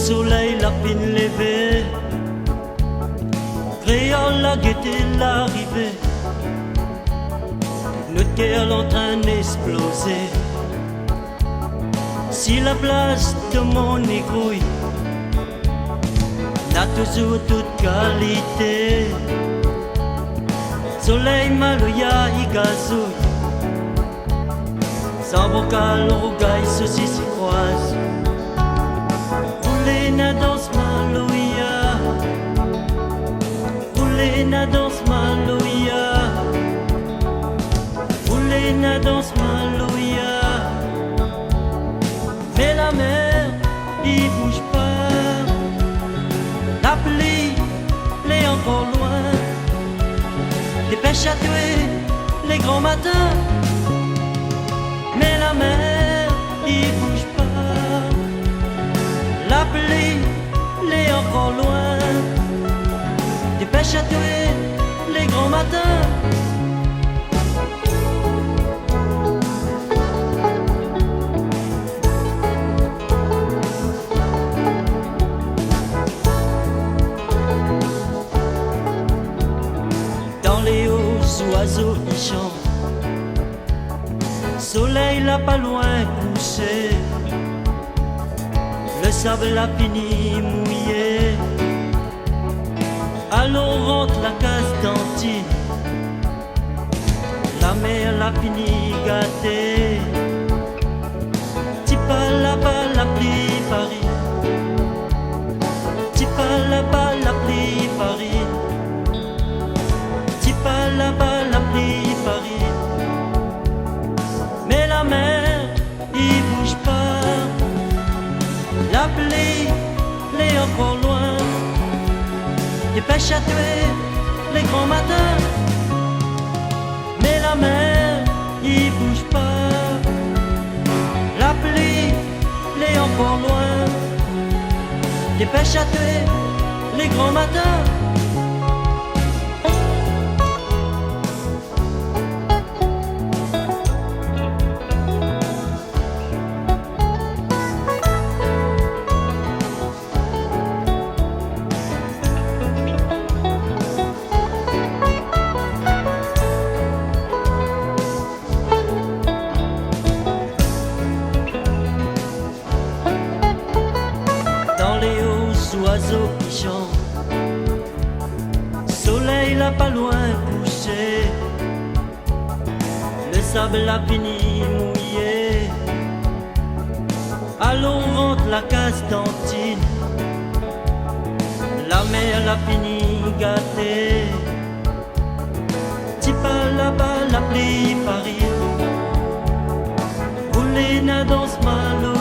soleil la pine levée, créole la gaieté l'arrivée, notre cœur en train d'exploser. Si la place de mon égouille n'a toujours toute qualité, soleil maloya y gazouille, sans vocal rougaille ceci se croise. Roulez na danse maloya, roulez na danse maloya, roulez na danse maloya. Mais la mer, il bouge pas. La pluie, elle est encore loin. Des pêches à tuer, les grands matins. Mais la mer, il bouge pas. La pluie, elle est encore loin. Des pêches à tuer, les grands matins. Les hauts oiseaux qui chantent, soleil là pas loin couché, le sable l'a fini mouillé. Alors rentre la case dentine, la mer l'a fini gâtée. T'y pas là-bas la pluie Paris, t'y pas là-bas la pluie Paris. Pas là-bas la pluie Paris, mais la mer il bouge pas. La pluie elle est encore loin. Des pêches à tuer les grands matins, mais la mer il bouge pas. La pluie elle est encore loin. Des pêches à tuer les grands matins. Les hauts oiseaux qui chantent, soleil là pas loin couché, le sable l'a fini mouillé. Allons rentre la case dentine, la mer l'a fini gâtée. T'y pas là-bas la pluie Paris, roulez na danse malo.